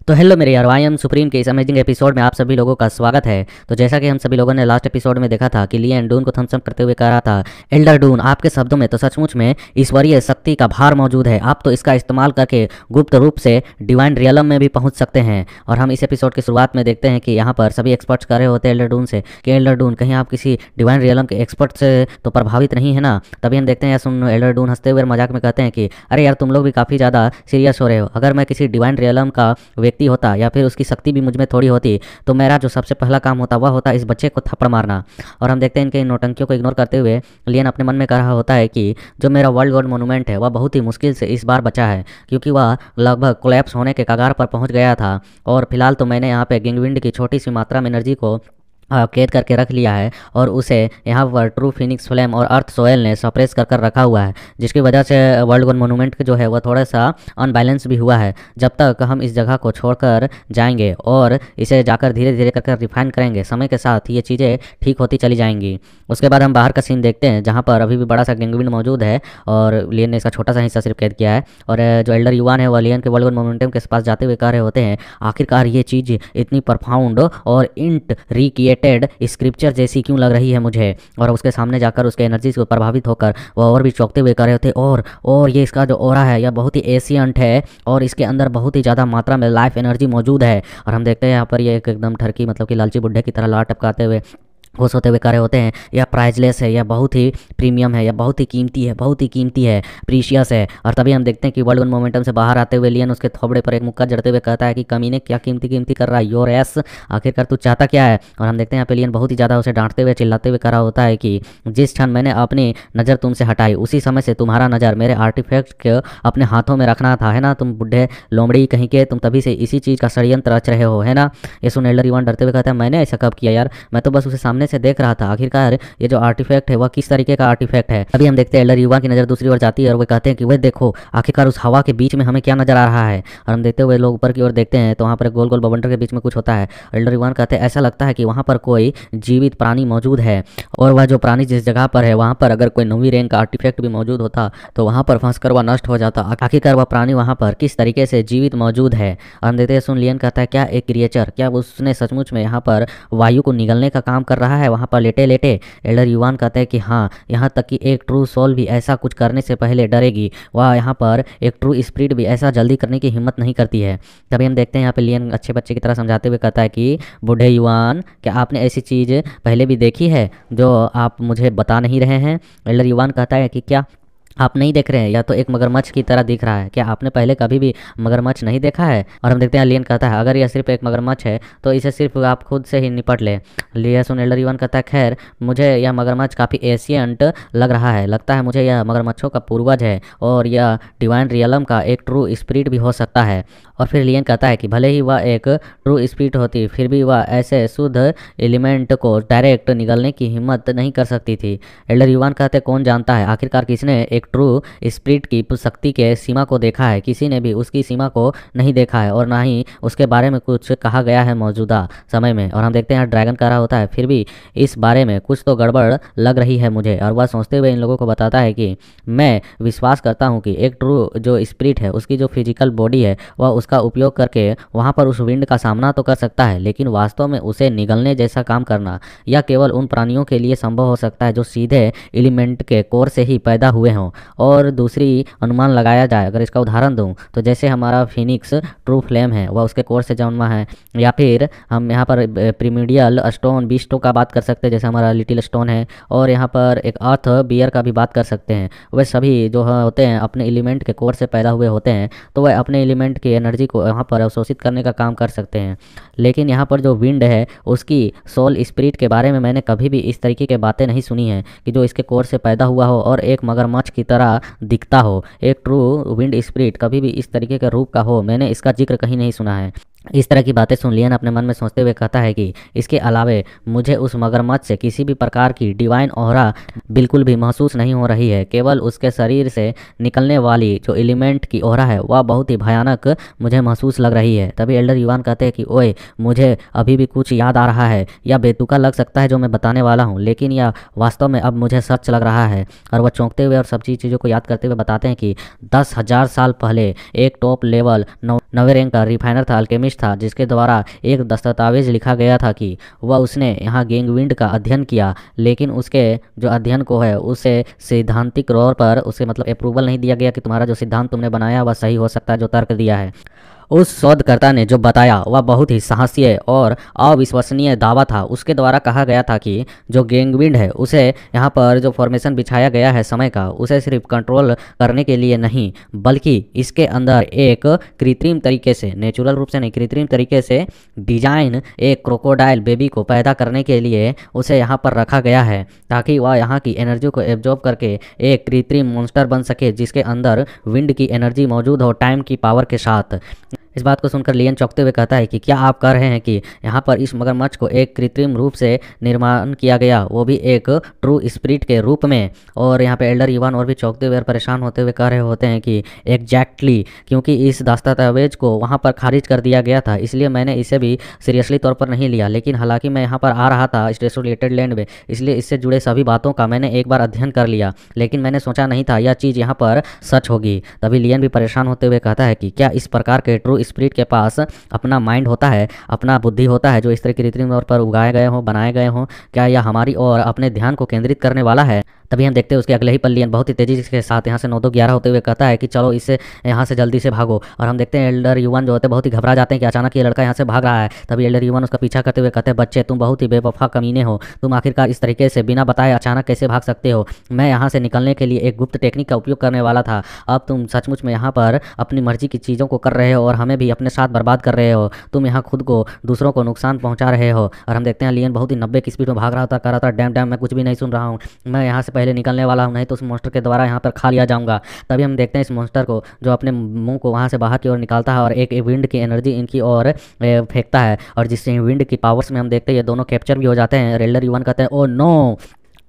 तो हेलो मेरे यार, आई एम सुप्रीम के इस अमेजिंग एपिसोड में आप सभी लोगों का स्वागत है। तो जैसा कि हम सभी लोगों ने लास्ट एपिसोड में देखा था कि लियन डून को थम्स अप करते हुए कह रहा था, एल्डर डून आपके शब्दों में तो सचमुच में ईश्वरीय शक्ति का भार मौजूद है। आप तो इसका इस्तेमाल करके गुप्त रूप से डिवाइन रियलम में भी पहुंच सकते हैं। और हम इस एपिसोड की शुरुआत में देखते हैं कि यहाँ पर सभी एक्सपर्ट्स कह रहे होते हैं एल्डर डून से कि एल्डर डून कहीं आप किसी डिवाइन रियलम के एक्सपर्ट से तो प्रभावित नहीं है ना। तभी हम देखते हैं सुन एल्डर डून हंसते हुए मजाक में कहते हैं कि अरे यार तुम लोग भी काफ़ी ज़्यादा सीरियस हो रहे हो। अगर मैं किसी डिवाइन रियलम का व्यक्ति होता या फिर उसकी शक्ति भी मुझ में थोड़ी होती तो मेरा जो सबसे पहला काम होता वह होता इस बच्चे को थप्पड़ मारना। और हम देखते हैं इनके नौटंकियों को इग्नोर करते हुए लियन अपने मन में कह रहा होता है कि जो मेरा वर्ल्ड गॉड मोनूमेंट है वह बहुत ही मुश्किल से इस बार बचा है, क्योंकि वह लगभग कोलैप्स होने के कगार पर पहुंच गया था। और फिलहाल तो मैंने यहाँ पे गिंगविंड की छोटी सी मात्रा में एनर्जी को कैद करके रख लिया है और उसे यहाँ पर ट्रू फिनिक्स फ्लेम और अर्थ सोयल ने सप्रेस कर कर रखा हुआ है, जिसकी वजह से वर्ल्ड गॉड मोनूमेंट जो है वह थोड़ा सा अनबैलेंस भी हुआ है। जब तक हम इस जगह को छोड़कर जाएंगे और इसे जाकर धीरे धीरे कर रिफाइन करेंगे, समय के साथ ये चीज़ें ठीक होती चली जाएंगी। उसके बाद हम बाहर का सीन देखते हैं जहाँ पर अभी भी बड़ा सा गिंगविंड मौजूद है और लियन ने इसका छोटा सा हिस्सा सिर्फ कैद किया है। और जो एल्डर युवान है वह लियन के वर्ल्ड गॉड मोमेंटम के पास जाते हुए कह रहे होते हैं, आखिरकार ये चीज़ इतनी परफाउंड और इंट्रिकेटेड स्क्रिप्चर जैसी क्यों लग रही है मुझे। और उसके सामने जाकर उसके एनर्जी से प्रभावित होकर वह और भी चौंकते हुए कह रहे होते और ये इसका जो ऑरा है यह बहुत ही एशियंट है और इसके अंदर बहुत ही ज़्यादा मात्रा में लाइफ एनर्जी मौजूद है। और हम देखते हैं यहाँ पर ये एकदम ठरकी मतलब कि लालची बुड्ढे की तरह लार टपकाते हुए खुश होते हुए कह रहे होते हैं, यह प्राइजलेस है, यह बहुत ही प्रीमियम है, यह बहुत ही कीमती है, बहुत ही कीमती है, प्रीशियस है। और तभी हम देखते हैं कि वर्ल्ड वन मोमेंटम से बाहर आते हुए लियन उसके थोबड़े पर एक मुक्का जड़ते हुए कहता है कि कमीने क्या कीमती कीमती कर रहा है, योर एस आखिरकार तू चाहता क्या है। और हम देखते हैं यहाँ पे लियन बहुत ही ज़्यादा उसे डांटते हुए चिल्लाते हुए कह रहा होता है कि जिस क्षण मैंने अपनी नज़र तुमसे हटाई उसी समय से तुम्हारा नज़र मेरे आर्टिफैक्ट को अपने हाथों में रखना था, है ना तुम बुढ़े लोमड़ी कहीं के, तुम तभी से इसी चीज़ का षड्यंत्र रच रहे हो, है ना। ये सुन एल्डर युवान डरते हुए कहता है, मैंने ऐसा कब किया यार, मैं तो बस उसे सामने से देख रहा था, आखिरकार ये जो आर्टिफैक्ट है वह किस तरीके का आर्टिफैक्ट है। अभी हम देखते हैं एल्डर युवा की नज़र दूसरी ओर जाती है और वे कहते हैं कि वे देखो आखिरकार उस हवा के बीच में हमें क्या नजर आ रहा है। और हम देखते हुए लोग ऊपर की ओर देखते हैं तो वहाँ पर गोल गोल बवंडर के बीच में कुछ होता है। एल्डर युवान कहते हैं ऐसा लगता है कि वहाँ पर कोई जीवित प्राणी मौजूद है और वह जो प्राणी जिस जगह पर है वहाँ पर अगर कोई नवी रैंक का आर्टिफैक्ट भी मौजूद होता तो वहाँ पर फंस कर वह नष्ट हो जाता। आखिरकार वह प्राणी वहाँ पर किस तरीके से जीवित मौजूद है। और हम देखते हैं सुन लियन कहता है, क्या एक क्रिएचर, क्या उसने सचमुच में यहाँ पर वायु को निगलने का काम कर रहा है वहाँ पर लेटे लेटे। एल्डर युवान कहते हैं कि हाँ, यहाँ तक कि एक ट्रू सोल भी ऐसा कुछ करने से पहले डरेगी, वह यहाँ पर एक ट्रू स्पिरिट भी ऐसा जल्दी करने की हिम्मत नहीं करती है। तभी हम देखते हैं यहाँ पे लियन अच्छे बच्चे की तरह समझाते हुए कहता है कि बूढ़े युवान क्या आपने ऐसी चीज़ पहले भी देखी है जो आप मुझे बता नहीं रहे हैं। एल्डर युवान कहता है कि क्या आप नहीं देख रहे हैं, या तो एक मगरमच्छ की तरह दिख रहा है, क्या आपने पहले कभी भी मगरमच्छ नहीं देखा है। और हम देखते हैं लियन कहता है, अगर यह सिर्फ एक मगरमच्छ है तो इसे सिर्फ आप खुद से ही निपट ले। लिया सुन एल्डर युवान कहता है, खैर मुझे यह मगरमच्छ काफ़ी एशियंट लग रहा है, लगता है मुझे यह मगरमच्छों का पूर्वज है और यह डिवाइन रियलम का एक ट्रू स्पिरिट भी हो सकता है। और फिर लियन कहता है कि भले ही वह एक ट्रू स्पिरिट होती फिर भी वह ऐसे शुद्ध एलिमेंट को डायरेक्ट निगलने की हिम्मत नहीं कर सकती थी। एल्डर युवान कहते, कौन जानता है आखिरकार किसने एक ट्रू स्पिरिट की शक्ति के सीमा को देखा है। किसी ने भी उसकी सीमा को नहीं देखा है और ना ही उसके बारे में कुछ कहा गया है मौजूदा समय में। और हम देखते हैं ड्रैगन कह रहा होता है, फिर भी इस बारे में कुछ तो गड़बड़ लग रही है मुझे। और वह सोचते हुए इन लोगों को बताता है कि मैं विश्वास करता हूँ कि एक ट्रू जो स्पिरिट है उसकी जो फिजिकल बॉडी है वह उसका उपयोग करके वहाँ पर उस विंड का सामना तो कर सकता है, लेकिन वास्तव में उसे निगलने जैसा काम करना यह केवल उन प्राणियों के लिए संभव हो सकता है जो सीधे एलिमेंट के कोर से ही पैदा हुए हों। और दूसरी अनुमान लगाया जाए, अगर इसका उदाहरण दूं तो जैसे हमारा फिनिक्स ट्रू फ्लेम है वह उसके कोर से जन्मा है, या फिर हम यहाँ पर प्रीमिडियल स्टोन बीस्टो का बात कर सकते हैं जैसे हमारा लिटिल स्टोन है, और यहाँ पर एक अर्थ बियर का भी बात कर सकते हैं। वह सभी जो होते हैं अपने एलिमेंट के कोर से पैदा हुए होते हैं, तो वह अपने एलिमेंट की एनर्जी को यहाँ पर अवशोषित करने का काम कर सकते हैं। लेकिन यहाँ पर जो विंड है उसकी सोल स्पिरिट के बारे में मैंने कभी भी इस तरीके की बातें नहीं सुनी है कि जो इसके कोर से पैदा हुआ हो और एक मगरमच्छ की तरह दिखता हो। एक ट्रू विंड स्पिरिट कभी भी इस तरीके के रूप का हो, मैंने इसका जिक्र कहीं नहीं सुना है। इस तरह की बातें सुन लियन अपने मन में सोचते हुए कहता है कि इसके अलावे मुझे उस मगरमच्छ से किसी भी प्रकार की डिवाइन ऑरा बिल्कुल भी महसूस नहीं हो रही है। केवल उसके शरीर से निकलने वाली जो एलिमेंट की ऑरा है वह बहुत ही भयानक मुझे महसूस लग रही है। तभी एल्डर युवान कहते हैं कि ओए मुझे अभी भी कुछ याद आ रहा है, यह बेतुका लग सकता है जो मैं बताने वाला हूँ, लेकिन यह वास्तव में अब मुझे सच लग रहा है। और वह चौंकते हुए और सब चीज़ों को याद करते हुए बताते हैं कि 10,000 साल पहले एक टॉप लेवल नवे रैंक का रिफाइनर था, अल्केमिस्ट था जिसके द्वारा एक दस्तावेज लिखा गया था कि वह उसने यहाँ गैंगविंड का अध्ययन किया, लेकिन उसके जो अध्ययन को है उसे सैद्धांतिक तौर पर उसे मतलब अप्रूवल नहीं दिया गया कि तुम्हारा जो सिद्धांत तुमने बनाया वह सही हो सकता है, जो तर्क दिया है। उस शोधकर्ता ने जो बताया वह बहुत ही साहसी और अविश्वसनीय दावा था। उसके द्वारा कहा गया था कि जो गैंगविंड है उसे यहाँ पर जो फॉर्मेशन बिछाया गया है समय का, उसे सिर्फ कंट्रोल करने के लिए नहीं बल्कि इसके अंदर एक कृत्रिम तरीके से, नेचुरल रूप से नहीं, कृत्रिम तरीके से डिजाइन एक क्रोकोडाइल बेबी को पैदा करने के लिए उसे यहाँ पर रखा गया है, ताकि वह यहाँ की एनर्जी को एब्जॉर्ब करके एक कृत्रिम मॉन्स्टर बन सके जिसके अंदर विंड की एनर्जी मौजूद हो टाइम की पावर के साथ। इस बात को सुनकर लियन चौंकते हुए कहता है कि क्या आप कह रहे हैं कि यहाँ पर इस मगरमच्छ को एक कृत्रिम रूप से निर्माण किया गया, वो भी एक ट्रू स्पिरिट के रूप में? और यहाँ पे एल्डर युवान और भी चौंकते हुए और परेशान होते हुए कह रहे होते हैं कि एग्जैक्टली, क्योंकि इस दस्तावेज को वहाँ पर खारिज कर दिया गया था इसलिए मैंने इसे भी सीरियसली तौर पर नहीं लिया। लेकिन हालांकि मैं यहाँ पर आ रहा था डेसोलेटेड लैंड में, इसलिए इससे जुड़े सभी बातों का मैंने एक बार अध्ययन कर लिया, लेकिन मैंने सोचा नहीं था यह चीज़ यहाँ पर सच होगी। तभी लियन भी परेशान होते हुए कहता है कि क्या इस प्रकार के ट्रू स्पिरिट के पास अपना माइंड होता है, अपना बुद्धि होता है, जो इस तरह कृत्रिम तौर पर उगाए गए हों, बनाए गए हों? क्या यह हमारी और अपने ध्यान को केंद्रित करने वाला है? तभी हम देखते हैं उसके अगले ही पल लियन बहुत ही तेजी के साथ यहाँ से 9-2-11 होते हुए कहता है कि चलो इससे यहाँ से जल्दी से भागो। और हम देखते हैं एल्डर युवान जो होते हैं बहुत ही घबरा जाते हैं कि अचानक ये लड़का यहाँ से भाग रहा है। तभी एल्डर युवान उसका पीछा करते हुए कहते हैं, बच्चे तुम बहुत ही बेवफा कमीने हो, तुम आखिरकार इस तरीके से बिना बताए अचानक कैसे भाग सकते हो? मैं यहाँ से निकलने के लिए एक गुप्त टेक्निक का उपयोग करने वाला था, अब तुम सचमुच में यहाँ पर अपनी मर्जी की चीज़ों को कर रहे हो और हमें भी अपने साथ बर्बाद कर रहे हो। तुम यहाँ खुद को, दूसरों को नुकसान पहुँचा रहे हो। और हम देखते हैं लियन बहुत ही 90 की स्पीड में भाग रहा था, कह रहा था डैम डैम मैं कुछ भी नहीं सुन रहा हूँ, मैं यहाँ से पहले निकलने वाला हूँ, नहीं तो उस मॉन्स्टर के द्वारा यहाँ पर खा लिया जाऊंगा। तभी हम देखते हैं इस मॉन्स्टर को जो अपने मुंह को वहाँ से बाहर की ओर निकालता है और एक विंड की एनर्जी इनकी ओर फेंकता है, और जिससे विंड की पावर्स में हम देखते हैं ये दोनों कैप्चर भी हो जाते हैं। एल्डर युवान कहते हैं, ओ नो,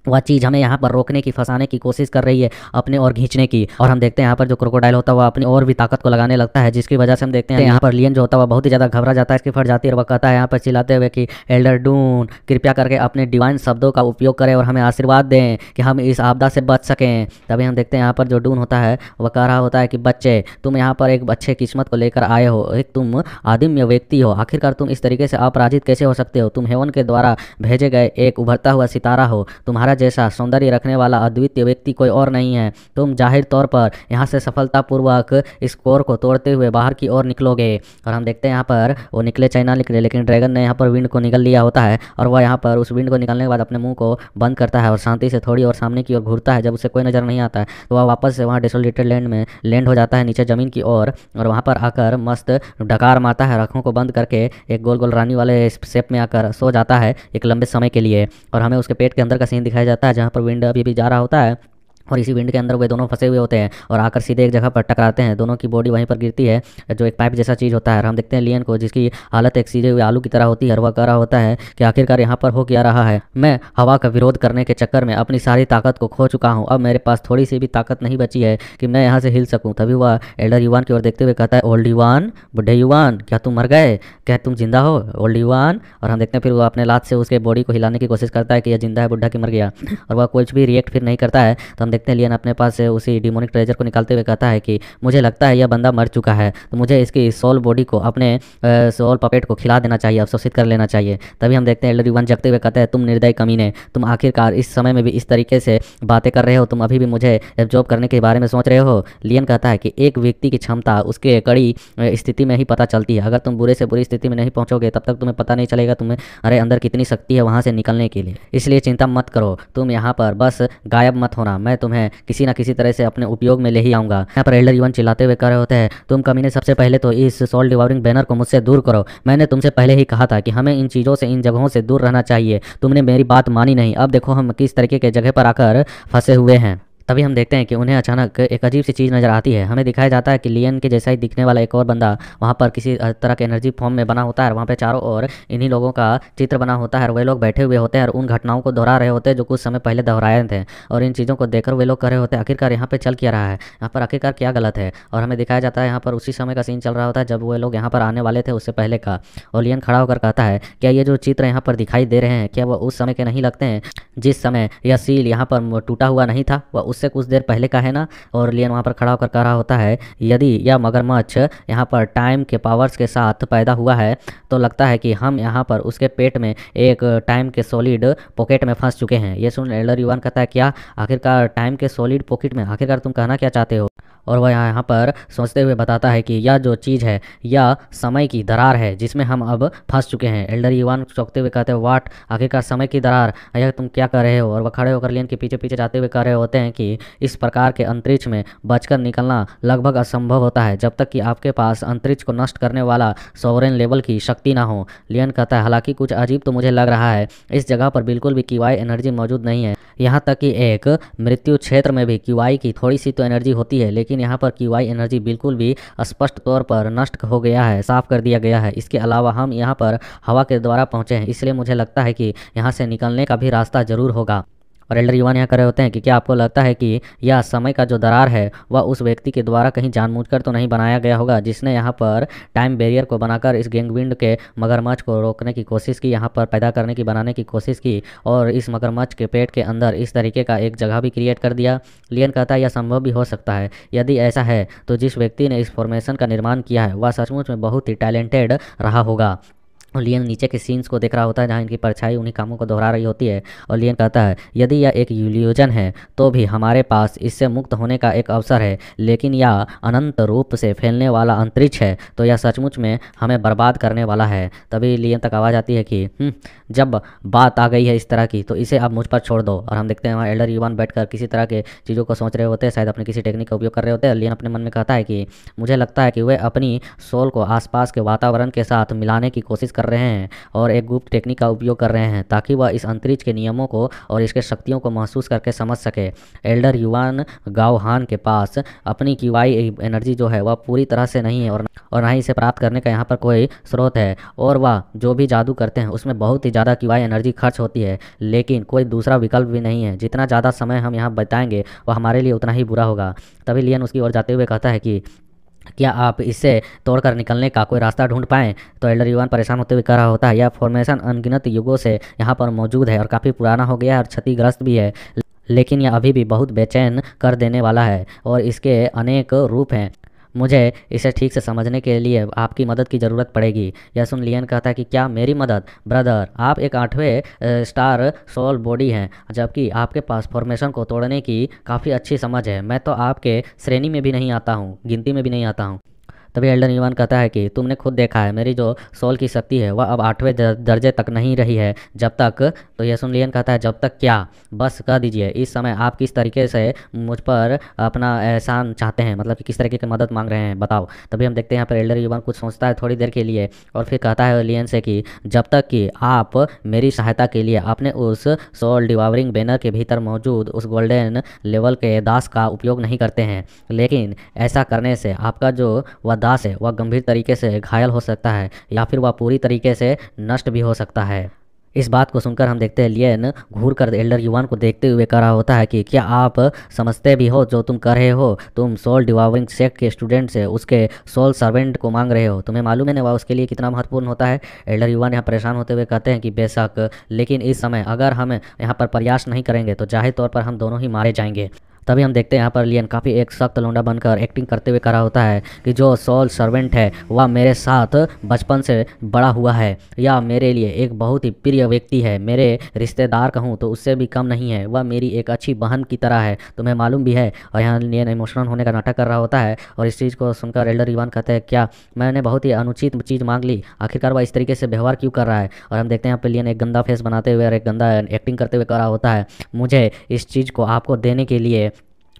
वह चीज़ हमें यहाँ पर रोकने की, फंसाने की कोशिश कर रही है, अपने और खींचने की। और हम देखते हैं यहाँ पर जो क्रोकोडाइल होता है वह अपनी और भी ताकत को लगाने लगता है, जिसकी वजह से हम देखते हैं यहाँ पर लियन जो होता है वह बहुत ही ज़्यादा घबरा जाता है, इसकी फट जाती है और वह कहता है यहाँ पर चिल्लाते हुए कि एल्डर डून कृपया करके अपने डिवाइन शब्दों का उपयोग करें और हमें आशीर्वाद दें कि हम इस आपदा से बच सकें। तभी हम देखते हैं यहाँ पर जो डून होता है वह कह रहा होता है कि बच्चे तुम यहाँ पर एक अच्छे किस्मत को लेकर आए हो, एक तुम आदिम्य व्यक्ति हो, आखिरकार तुम इस तरीके से अपराजित कैसे हो सकते हो? तुम हेवन के द्वारा भेजे गए एक उभरता हुआ सितारा हो, तुम्हारा जैसा सौंदर्य रखने वाला अद्वितीय व्यक्ति कोई और नहीं है। तुम जाहिर तौर पर यहाँ से सफलतापूर्वक स्कोर को तोड़ते हुए बाहर की ओर निकलोगे। और हम देखते हैं यहाँ पर वो निकले चाहे ना निकले, लेकिन ड्रैगन ने यहाँ पर विंड को निकल लिया होता है और वह यहाँ पर उस विंड को निकलने के बाद अपने मुंह को बंद करता है और शांति से थोड़ी और सामने की ओर घूरता है। जब उसे कोई नजर नहीं आता है तो वह वापस से वहाँ डेसोलेटेड लैंड में लैंड हो जाता है नीचे ज़मीन की ओर, और वहाँ पर आकर मस्त डकार मारता है, आँखों को बंद करके एक गोल गोल रानी वाले शेप में आकर सो जाता है एक लंबे समय के लिए। और हमें उसके पेट के अंदर का सीन दिखाया जाता है जहाँ पर विंड अभी भी जा रहा होता है और इसी विंड के अंदर वे दोनों फंसे हुए होते हैं और आकर सीधे एक जगह पर टकराते हैं। दोनों की बॉडी वहीं पर गिरती है जो एक पाइप जैसा चीज़ होता है। और हम देखते हैं लियन को जिसकी हालत एक सीधे हुए आलू की तरह होती है और वह कह रहा होता है कि आखिरकार यहाँ पर हो क्या रहा है? मैं हवा का विरोध करने के चक्कर में अपनी सारी ताकत को खो चुका हूँ, अब मेरे पास थोड़ी सी भी ताकत नहीं बची है कि मैं यहाँ से हिल सकूँ। तभी वह एल्डर युवान की ओर देखते हुए कहता है, ओल्ड युवान, बुढ़े युवान, क्या तुम मर गए? क्या तुम जिंदा हो ओल्ड युवान? और हम देखते हैं फिर वो अपने लात से उसके बॉडी को हिलाने की कोशिश करता है कि यह जिंदा है, बुढ़ा की मर गया, और वह कुछ भी रिएक्ट फिर नहीं करता है। तो हम देखते हैं लियन अपने पास से उसी डिमोनिक ट्रेजर को निकालते हुए कहता है कि मुझे लगता है यह बंदा मर चुका है, तो मुझे इसकी सोल बॉडी को अपने सोल पपेट को खिला देना चाहिए, अवशोषित कर लेना चाहिए। तभी हम देखते हैं एल्डर युवान जगते हुए कहते हैं, तुम निर्दयी कमीने, तुम आखिरकार इस समय में भी इस तरीके से बातें कर रहे हो, तुम अभी भी मुझे एब्जॉर्ब करने के बारे में सोच रहे हो? लियन कहता है कि एक व्यक्ति की क्षमता उसके कड़ी स्थिति में ही पता चलती है, अगर तुम बुरे से बुरी स्थिति में नहीं पहुंचोगे तब तक तुम्हें पता नहीं चलेगा तुम्हें अरे अंदर कितनी शक्ति है वहां से निकलने के लिए। इसलिए चिंता मत करो, तुम यहाँ पर बस गायब मत होना, मैं तुम्हें किसी न किसी तरह से अपने उपयोग में ले ही आऊंगा। यहाँ पर एल्डर युवान चिल्लाते हुए कह रहे होते हैं, तुम कमीने सबसे पहले तो इस सोल डिवाउरिंग बैनर को मुझसे दूर करो। मैंने तुमसे पहले ही कहा था कि हमें इन चीज़ों से, इन जगहों से दूर रहना चाहिए, तुमने मेरी बात मानी नहीं। अब देखो हम किस तरीके के जगह पर आकर फंसे हुए हैं। तभी हम देखते हैं कि उन्हें अचानक एक अजीब सी चीज़ नज़र आती है। हमें दिखाया जाता है कि लियन के जैसा ही दिखने वाला एक और बंदा वहाँ पर किसी तरह के एनर्जी फॉर्म में बना होता है। वहाँ पे चारों ओर इन्हीं लोगों का चित्र बना होता है और वे लोग बैठे हुए होते हैं और उन घटनाओं को दोहरा रहे होते हैं जो कुछ समय पहले दोहराए थे। और इन चीज़ों को देखकर वे लोग कह रहे होते हैं आखिरकार यहाँ पर चल क्या रहा है, यहाँ पर आखिरकार क्या गलत है। और हमें दिखाया जाता है यहाँ पर उसी समय का सीन चल रहा होता है जब वे लोग यहाँ पर आने वाले थे उससे पहले का। और लियन खड़ा होकर कहता है, क्या ये जो चित्र यहाँ पर दिखाई दे रहे हैं क्या वो उस समय के नहीं लगते हैं जिस समय यह सील यहाँ पर टूटा हुआ नहीं था? वह उस उससे कुछ देर पहले का है ना। और लियन वहाँ पर खड़ा होकर कह रहा होता है यदि यह मगरमच्छ यहाँ पर टाइम के पावर्स के साथ पैदा हुआ है तो लगता है कि हम यहाँ पर उसके पेट में एक टाइम के सॉलिड पॉकेट में फंस चुके हैं। ये सुन एल्डर युवान कहता है क्या आखिरकार टाइम के सॉलिड पॉकेट में, आखिरकार तुम कहना क्या चाहते हो? और वह यहाँ पर सोचते हुए बताता है कि यह जो चीज़ है यह समय की दरार है जिसमें हम अब फंस चुके हैं। एल्डर युवान चौंकते हुए कहते हैं वाट, आखिरकार समय की दरार, यह तुम क्या कर रहे हो? और वह खड़े होकर लियन के पीछे पीछे जाते हुए कह रहे होते हैं कि इस प्रकार के अंतरिक्ष में बचकर निकलना लगभग असंभव होता है जब तक कि आपके पास अंतरिक्ष को नष्ट करने वाला सॉवरेन लेवल की शक्ति ना हो। लियन कहता है हालांकि कुछ अजीब तो मुझे लग रहा है, इस जगह पर बिल्कुल भी क्यूआई एनर्जी मौजूद नहीं है। यहाँ तक कि एक मृत्यु क्षेत्र में भी क्यूआई की थोड़ी सी तो एनर्जी होती है, लेकिन यहाँ पर क्यूआई एनर्जी बिल्कुल भी स्पष्ट तौर पर नष्ट हो गया है, साफ कर दिया गया है। इसके अलावा हम यहाँ पर हवा के द्वारा पहुँचे हैं, इसलिए मुझे लगता है कि यहाँ से निकलने का भी रास्ता जरूर होगा। और एल्डर युवान यहाँ कर रहे होते हैं कि क्या आपको लगता है कि यह समय का जो दरार है वह उस व्यक्ति के द्वारा कहीं जानबूझकर तो नहीं बनाया गया होगा जिसने यहाँ पर टाइम बैरियर को बनाकर इस गैंगविंड के मगरमच्छ को रोकने की कोशिश की, यहाँ पर पैदा करने की, बनाने की कोशिश की और इस मगरमच्छ के पेट के अंदर इस तरीके का एक जगह भी क्रिएट कर दिया? लियन कहता है यह संभव भी हो सकता है। यदि ऐसा है तो जिस व्यक्ति ने इस फॉर्मेशन का निर्माण किया है वह सचमुच में बहुत ही टैलेंटेड रहा होगा। और लियन नीचे के सीन्स को देख रहा होता है जहाँ इनकी परछाई उन्हीं कामों को दोहरा रही होती है। और लियन कहता है यदि यह एक इल्यूजन है तो भी हमारे पास इससे मुक्त होने का एक अवसर है, लेकिन यह अनंत रूप से फैलने वाला अंतरिक्ष है तो यह सचमुच में हमें बर्बाद करने वाला है। तभी लियन तक आवाज़ आती है कि जब बात आ गई है इस तरह की तो इसे अब मुझ पर छोड़ दो। और हम देखते हैं वहाँ एल्डर युवान बैठकर किसी तरह के चीज़ों को सोच रहे होते हैं, शायद अपने किसी टेक्निक का उपयोग कर रहे होते हैं। लियन अपने मन में कहता है कि मुझे लगता है कि वे अपनी सोल को आसपास के वातावरण के साथ मिलाने की कोशिश कर रहे हैं और एक गुप्त टेक्निक का उपयोग कर रहे हैं ताकि वह इस अंतरिक्ष के नियमों को और इसके शक्तियों को महसूस करके समझ सके। एल्डर युवान गाओहान के पास अपनी क्यूआई एनर्जी जो है वह पूरी तरह से नहीं है और ना ही इसे प्राप्त करने का यहाँ पर कोई स्रोत है, और वह जो भी जादू करते हैं उसमें बहुत ही ज़्यादा क्यूआई एनर्जी खर्च होती है, लेकिन कोई दूसरा विकल्प भी नहीं है। जितना ज़्यादा समय हम यहाँ बिताएंगे वह हमारे लिए उतना ही बुरा होगा। तभी लियन उसकी ओर जाते हुए कहता है कि क्या आप इससे तोड़कर निकलने का कोई रास्ता ढूंढ पाएँ? तो एल्डर युवान परेशान होते हुए कह रहा होता है यह फॉर्मेशन अनगिनत युगों से यहाँ पर मौजूद है और काफ़ी पुराना हो गया है और क्षतिग्रस्त भी है, लेकिन यह अभी भी बहुत बेचैन कर देने वाला है और इसके अनेक रूप हैं। मुझे इसे ठीक से समझने के लिए आपकी मदद की ज़रूरत पड़ेगी। यह सुन लियन कहता है कि क्या मेरी मदद? ब्रदर, आप एक 8वें स्टार सोल बॉडी हैं, जबकि आपके पास फॉर्मेशन को तोड़ने की काफ़ी अच्छी समझ है। मैं तो आपके श्रेणी में भी नहीं आता हूँ, गिनती में भी नहीं आता हूँ। तभी एल्डर युवान कहता है कि तुमने खुद देखा है मेरी जो सोल की शक्ति है वह अब 8वें दर्जे तक नहीं रही है जब तक। तो यह सुन लियन कहता है जब तक क्या? बस कह दीजिए इस समय आप किस तरीके से मुझ पर अपना एहसान चाहते हैं, मतलब कि किस तरीके की मदद मांग रहे हैं, बताओ। तभी हम देखते हैं यहाँ पर एल्डर युवान कुछ सोचता है थोड़ी देर के लिए और फिर कहता है लियन से कि जब तक कि आप मेरी सहायता के लिए अपने उस सोल डिवावरिंग बैनर के भीतर मौजूद उस गोल्डन लेवल के दास का उपयोग नहीं करते हैं, लेकिन ऐसा करने से आपका जो वह दास है वह गंभीर तरीके से घायल हो सकता है या फिर वह पूरी तरीके से नष्ट भी हो सकता है। इस बात को सुनकर हम देखते हैं लियन घूर कर एल्डर युवान को देखते हुए कह रहा होता है कि क्या आप समझते भी हो जो तुम कर रहे हो? तुम सोल डिवावरिंग सेक्ट के स्टूडेंट से उसके सोल सर्वेंट को मांग रहे हो। तुम्हें मालूम है ना वह उसके लिए कितना महत्वपूर्ण होता है? एल्डर युवान यहाँ परेशान होते हुए कहते हैं कि बेशक, लेकिन इस समय अगर हम यहाँ पर प्रयास नहीं करेंगे तो जाहिर तौर पर हम दोनों ही मारे जाएंगे। तभी हम देखते हैं यहाँ पर लियन काफ़ी एक सख्त लौंडा बनकर एक्टिंग करते हुए कह रहा होता है कि जो सोल सर्वेंट है वह मेरे साथ बचपन से बड़ा हुआ है या मेरे लिए एक बहुत ही प्रिय व्यक्ति है, मेरे रिश्तेदार कहूँ तो उससे भी कम नहीं है, वह मेरी एक अच्छी बहन की तरह है, तुम्हें मालूम भी है। और यहाँ लियन इमोशनल होने का नाटक कर रहा होता है और इस चीज़ को सुनकर एल्डर युवान कहते हैं क्या मैंने बहुत ही अनुचित चीज़ मांग ली? आखिरकार वह इस तरीके से व्यवहार क्यों कर रहा है? और हम देखते हैं यहाँ पर लियन एक गंदा फेस बनाते हुए और एक गंदा एक्टिंग करते हुए कह रहा होता है मुझे इस चीज़ को आपको देने के लिए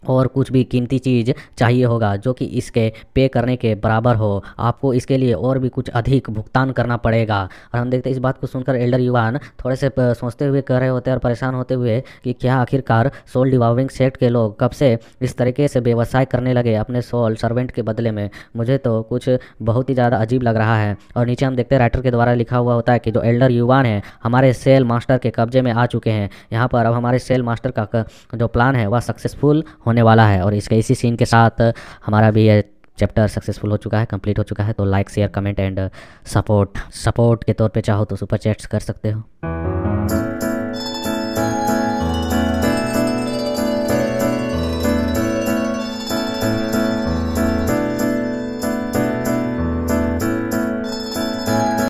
और कुछ भी कीमती चीज़ चाहिए होगा जो कि इसके पे करने के बराबर हो, आपको इसके लिए और भी कुछ अधिक भुगतान करना पड़ेगा। और हम देखते हैं इस बात को सुनकर एल्डर युवान थोड़े से सोचते हुए कह रहे होते हैं और परेशान होते हुए कि क्या आखिरकार सोल डिवावरिंग सेक्ट के लोग कब से इस तरीके से व्यवसाय करने लगे अपने सोल सर्वेंट के बदले में? मुझे तो कुछ बहुत ही ज़्यादा अजीब लग रहा है। और नीचे हम देखते हैं राइटर के द्वारा लिखा हुआ होता है कि जो एल्डर युवान है हमारे सेल मास्टर के कब्जे में आ चुके हैं। यहाँ पर अब हमारे सेल मास्टर का जो प्लान है वह सक्सेसफुल होने वाला है और इसके इसी सीन के साथ हमारा भी ये चैप्टर सक्सेसफुल हो चुका है, कंप्लीट हो चुका है। तो like share comment and support के तौर पे चाहो तो सुपर चैट्स कर सकते हो।